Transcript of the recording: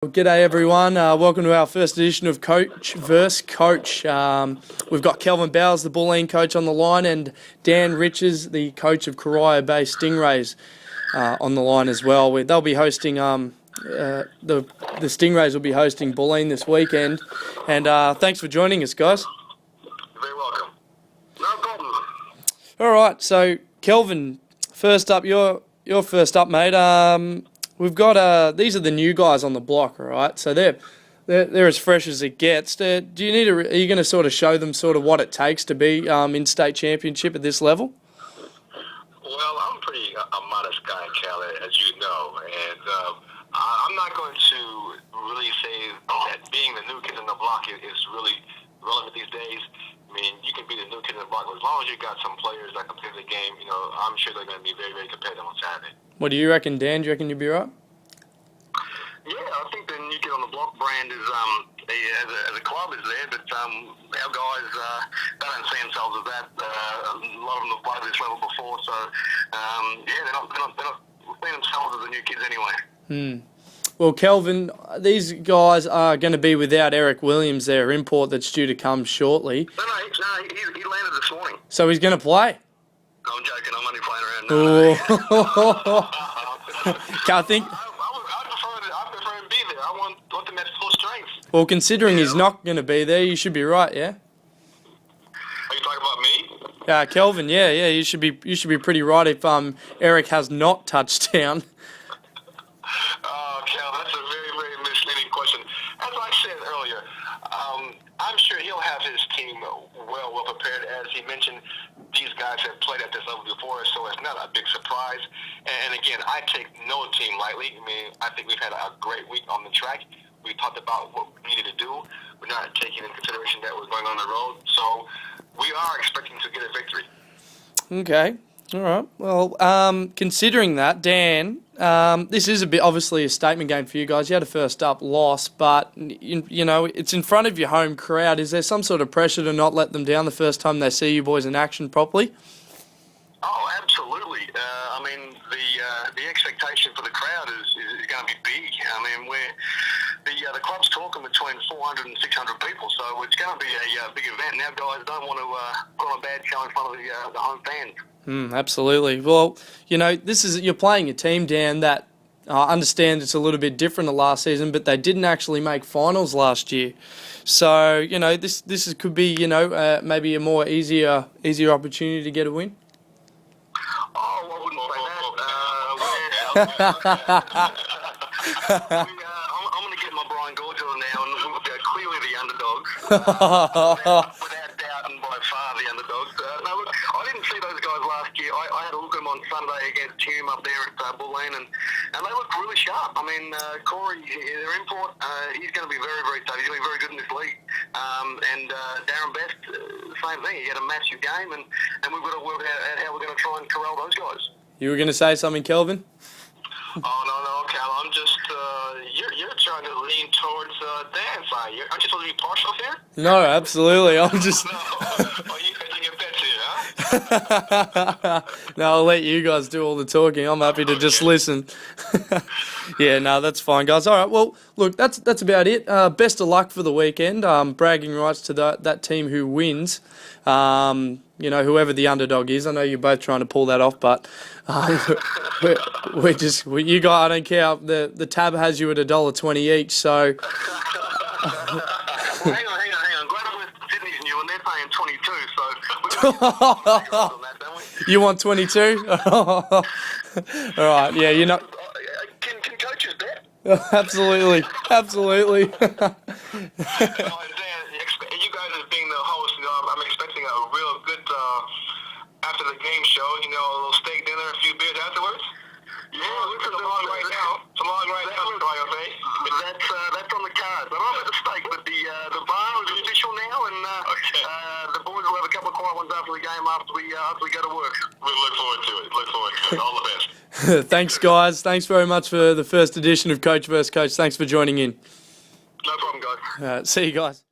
G'day everyone, welcome to our first edition of Coach vs Coach. We've got Kelvin Bowers, the Bulleen coach, on the line, and Dan Riches, the coach of Corio based Stingrays, on the line as well. They'll be hosting, the Stingrays will be hosting Bulleen this weekend, and thanks for joining us, guys. You're very welcome. No problem. Alright, so Kelvin, first up, you're first up, mate. We've got these are the new guys on the block, all right? So they're as fresh as it gets. Do you need are you going to sort of show them sort of what it takes to be in state championship at this level? Well, I'm pretty a modest guy, Cal, as you know, and I'm not going to really say that being the new kid on the block is really relevant these days. I mean, you can be the new kid on the block, but as long as you got some players that can play the game, you know, I'm sure they're going to be very, very competitive on Saturday. What do you reckon, Dan? Do you reckon you'll be right? Yeah, I think the new kid on the block brand is, as a club is there, but our guys, they don't see themselves as that. A lot of them have played at this level before, so yeah, they're not seeing themselves as the new kids anyway. Well, Kelvin, these guys are going to be without Eric Williams, their import that's due to come shortly. No, he landed this morning. So he's going to play? I'm joking, I'm only playing around. I think. I prefer him to be there. I want them at full strength. Well, considering he's not going to be there, you should be right, yeah? Are you talking about me? Kelvin, yeah, you should be pretty right if Eric has not touched down. Cal, that's a very, very misleading question. As I said earlier, I'm sure he'll have his team well prepared. As he mentioned, these guys have played at this level before, so it's not a big surprise. And again, I take no team lightly. I mean, I think we've had a great week on the track. We talked about what we needed to do. We're not taking into consideration that we're going on the road. So we are expecting to get a victory. Okay. All right. Well, considering that, Dan, this is obviously a statement game for you guys. You had a first up loss, but you know it's in front of your home crowd. Is there some sort of pressure to not let them down the first time they see you boys in action properly? Oh, absolutely. I mean, the expectation for the crowd is going to be big. I mean, the club's talking between 400 and 600 people, so it's going to be a big event. Now, guys don't want to put on a bad show in front of the home fans. Absolutely. Well, you know, you're playing a team, Dan, that I understand it's a little bit different to last season, but they didn't actually make finals last year. So, you know, this could be, you know, maybe a more easier opportunity to get a win. Oh, I wouldn't say that. I'm going to get my Brian Gorgel now and look clearly the underdogs. Without doubt and by far the underdogs. No, look, I didn't see those guys last year. I had a look at them on Sunday against Hume up there at Bulleen, and they look really sharp. I mean, Corio, their import, he's going to be very, very tough. He's going to be very good in this league. And Darren Best, same thing. He had a massive game, and we've got to work out how we're going to try and corral those guys. You were going to say something, Kelvin? Oh, no, Cal. I'm just, you're trying to lean towards Dan's side. Aren't you supposed to be partial here? No, absolutely. I'm just... No. Are you hedging your bets here, huh? No, I'll let you guys do all the talking. I'm happy to just listen. Yeah, no, that's fine, guys. All right, well, look, that's about it. Best of luck for the weekend. Bragging rights to that team who wins. You know, whoever the underdog is. I know you're both trying to pull that off, but you guys, I don't care. The tab has you at $1.20 each, so. Well, hang on. Glad Sydney's new and they're paying 22, so we're going to on that, don't we? You want 22? All right, yeah, you're not. Can coaches bet? Absolutely. You guys as being the host, you know, I'm expecting a real good after the game show. You know, a little steak dinner, a few beers afterwards. Yeah, it's along right now. It's along right now. That's on the cards. I don't know about the steak, but the bar is official now, and the boys will have a couple of quiet ones after the game after we go to work. We look forward to it. All the best. Thanks, guys. Thanks very much for the first edition of Coach vs Coach. Thanks for joining in. No problem, guys. See you guys.